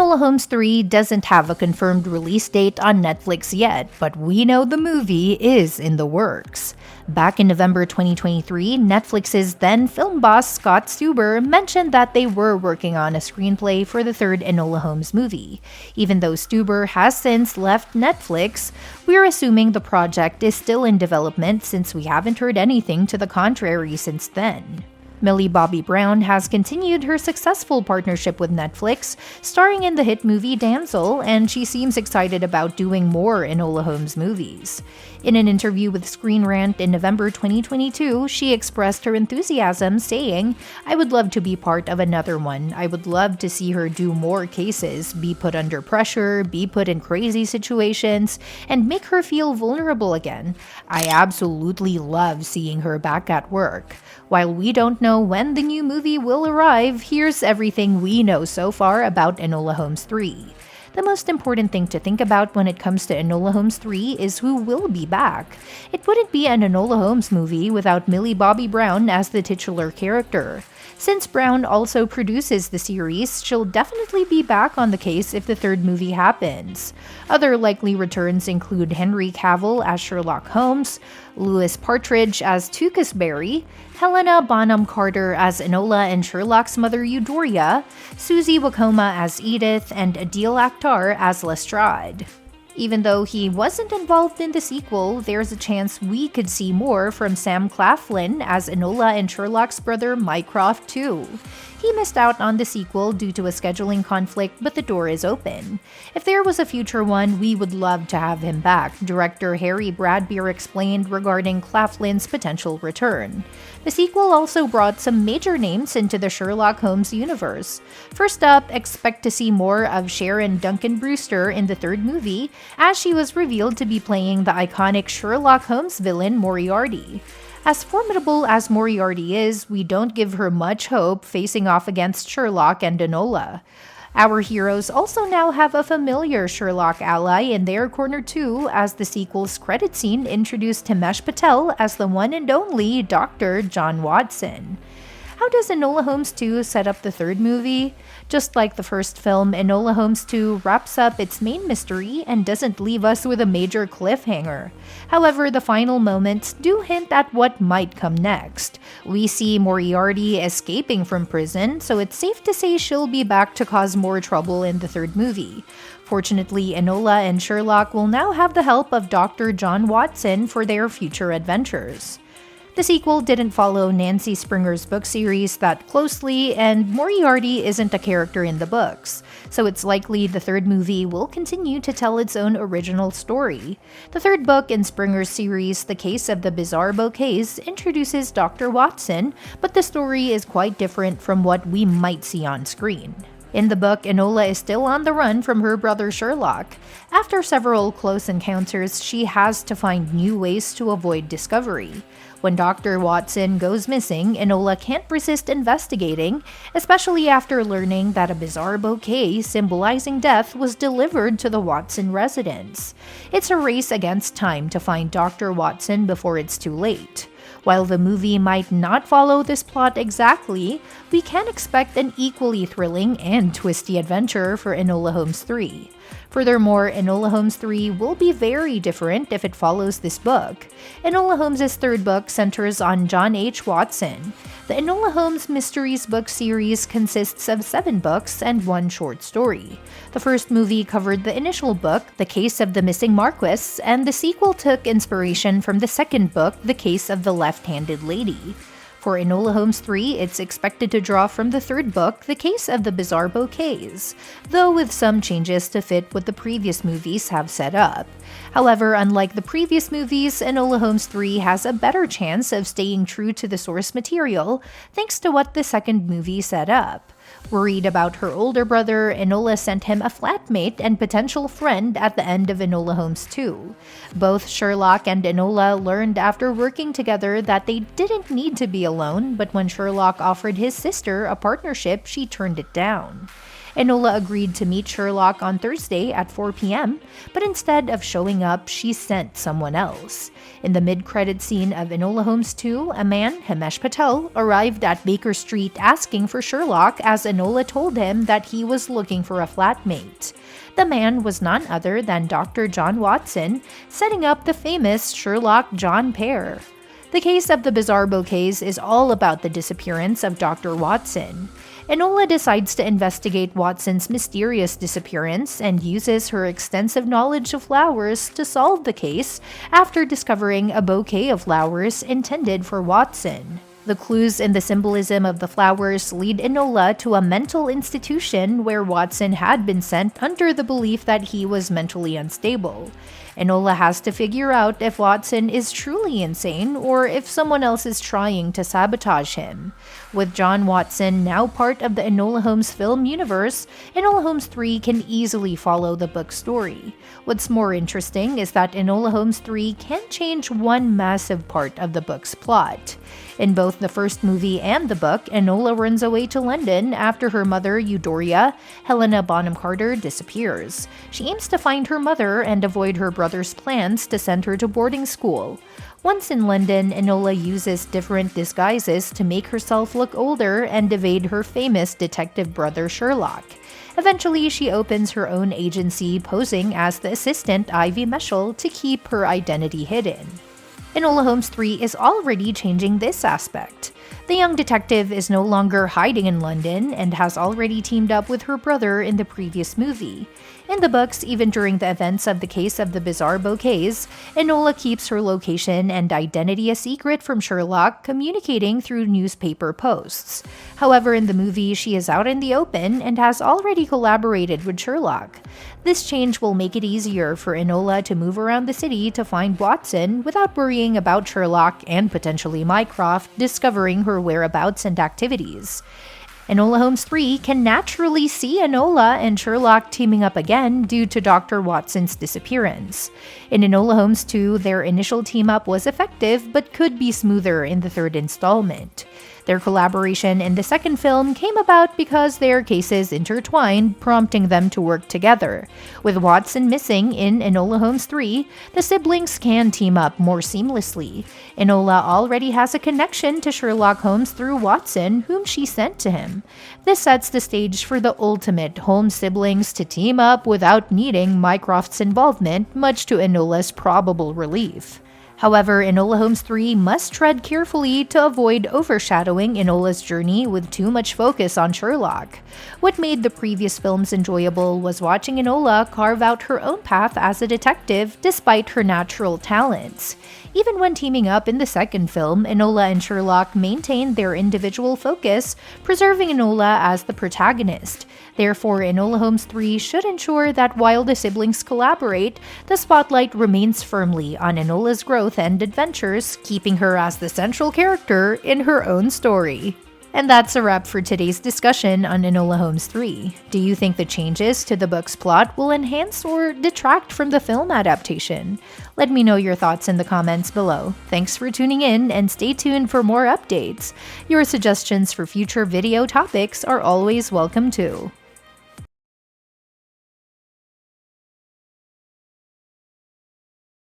Enola Holmes 3 doesn't have a confirmed release date on Netflix yet, but we know the movie is in the works. Back in November 2023, Netflix's then film boss Scott Stuber mentioned that they were working on a screenplay for the third Enola Holmes movie. Even though Stuber has since left Netflix, we're assuming the project is still in development since we haven't heard anything to the contrary since then. Millie Bobby Brown has continued her successful partnership with Netflix, starring in the hit movie Damsel, and she seems excited about doing more Enola Holmes movies. In an interview with Screen Rant in November 2022, she expressed her enthusiasm, saying, "I would love to be part of another one. I would love to see her do more cases, be put under pressure, be put in crazy situations, and make her feel vulnerable again. I absolutely love seeing her back at work." While we don't know when the new movie will arrive, here's everything we know so far about Enola Holmes 3. The most important thing to think about when it comes to Enola Holmes 3 is who will be back. It wouldn't be an Enola Holmes movie without Millie Bobby Brown as the titular character. Since Brown also produces the series, she'll definitely be back on the case if the third movie happens. Other likely returns include Henry Cavill as Sherlock Holmes, Louis Partridge as Tewkesbury, Helena Bonham Carter as Enola and Sherlock's mother Eudoria, Susie Wokoma as Edith, and Adeel Akhtar as Lestrade. Even though he wasn't involved in the sequel, there's a chance we could see more from Sam Claflin as Enola and Sherlock's brother Mycroft too. He missed out on the sequel due to a scheduling conflict, but the door is open. If there was a future one, we would love to have him back, director Harry Bradbeer explained regarding Claflin's potential return. The sequel also brought some major names into the Sherlock Holmes universe. First up, expect to see more of Sharon Duncan Brewster in the third movie, as she was revealed to be playing the iconic Sherlock Holmes villain Moriarty. As formidable as Moriarty is, we don't give her much hope facing off against Sherlock and Enola. Our heroes also now have a familiar Sherlock ally in their corner too, as the sequel's credit scene introduced Himesh Patel as the one and only Dr. John Watson. How does Enola Holmes 2 set up the third movie? Just like the first film, Enola Holmes 2 wraps up its main mystery and doesn't leave us with a major cliffhanger. However, the final moments do hint at what might come next. We see Moriarty escaping from prison, so it's safe to say she'll be back to cause more trouble in the third movie. Fortunately, Enola and Sherlock will now have the help of Dr. John Watson for their future adventures. The sequel didn't follow Nancy Springer's book series that closely, and Moriarty isn't a character in the books, so it's likely the third movie will continue to tell its own original story. The third book in Springer's series, The Case of the Bizarre Bouquets, introduces Dr. Watson, but the story is quite different from what we might see on screen. In the book, Enola is still on the run from her brother Sherlock. After several close encounters, she has to find new ways to avoid discovery. When Dr. Watson goes missing, Enola can't resist investigating, especially after learning that a bizarre bouquet symbolizing death was delivered to the Watson residence. It's a race against time to find Dr. Watson before it's too late. While the movie might not follow this plot exactly, we can expect an equally thrilling and twisty adventure for Enola Holmes 3. Furthermore, Enola Holmes 3 will be very different if it follows this book. Enola Holmes' third book centers on John H. Watson. The Enola Holmes Mysteries book series consists of 7 books and 1 short story. The first movie covered the initial book, The Case of the Missing Marquess, and the sequel took inspiration from the second book, The Case of the Left-Handed Lady. For Enola Holmes 3, it's expected to draw from the third book, The Case of the Bizarre Bouquets, though with some changes to fit what the previous movies have set up. However, unlike the previous movies, Enola Holmes 3 has a better chance of staying true to the source material thanks to what the second movie set up. Worried about her older brother, Enola sent him a flatmate and potential friend at the end of Enola Holmes 2. Both Sherlock and Enola learned after working together that they didn't need to be alone, but when Sherlock offered his sister a partnership, she turned it down. Enola agreed to meet Sherlock on Thursday at 4 p.m., but instead of showing up, she sent someone else. In the mid-credit scene of Enola Holmes 2, a man, Himesh Patel, arrived at Baker Street asking for Sherlock as Enola told him that he was looking for a flatmate. The man was none other than Dr. John Watson, setting up the famous Sherlock-John pair. The case of the bizarre bouquets is all about the disappearance of Dr. Watson. Enola decides to investigate Watson's mysterious disappearance and uses her extensive knowledge of flowers to solve the case after discovering a bouquet of flowers intended for Watson. The clues in the symbolism of the flowers lead Enola to a mental institution where Watson had been sent under the belief that he was mentally unstable. Enola has to figure out if Watson is truly insane or if someone else is trying to sabotage him. With John Watson now part of the Enola Holmes film universe, Enola Holmes 3 can easily follow the book's story. What's more interesting is that Enola Holmes 3 can change one massive part of the book's plot. In both the first movie and the book, Enola runs away to London after her mother, Eudoria, Helena Bonham Carter, disappears. She aims to find her mother and avoid her brother's plans to send her to boarding school. Once in London, Enola uses different disguises to make herself look older and evade her famous detective brother Sherlock. Eventually, she opens her own agency, posing as the assistant Ivy Meshel to keep her identity hidden. Enola Holmes 3 is already changing this aspect. The young detective is no longer hiding in London and has already teamed up with her brother in the previous movie. In the books, even during the events of the case of the bizarre bouquets, Enola keeps her location and identity a secret from Sherlock, communicating through newspaper posts. However, in the movie, she is out in the open and has already collaborated with Sherlock. This change will make it easier for Enola to move around the city to find Watson without worrying about Sherlock and potentially Mycroft discovering her whereabouts and activities. Enola Holmes 3 can naturally see Enola and Sherlock teaming up again due to Dr. Watson's disappearance. In Enola Holmes 2, their initial team-up was effective but could be smoother in the third installment. Their collaboration in the second film came about because their cases intertwined, prompting them to work together. With Watson missing in Enola Holmes 3, the siblings can team up more seamlessly. Enola already has a connection to Sherlock Holmes through Watson, whom she sent to him. This sets the stage for the ultimate Holmes siblings to team up without needing Mycroft's involvement, much to Enola's probable relief. However, Enola Holmes 3 must tread carefully to avoid overshadowing Enola's journey with too much focus on Sherlock. What made the previous films enjoyable was watching Enola carve out her own path as a detective despite her natural talents. Even when teaming up in the second film, Enola and Sherlock maintained their individual focus, preserving Enola as the protagonist. Therefore, Enola Holmes 3 should ensure that while the siblings collaborate, the spotlight remains firmly on Enola's growth and adventures, keeping her as the central character in her own story. And that's a wrap for today's discussion on Enola Holmes 3. Do you think the changes to the book's plot will enhance or detract from the film adaptation? Let me know your thoughts in the comments below. Thanks for tuning in and stay tuned for more updates. Your suggestions for future video topics are always welcome too.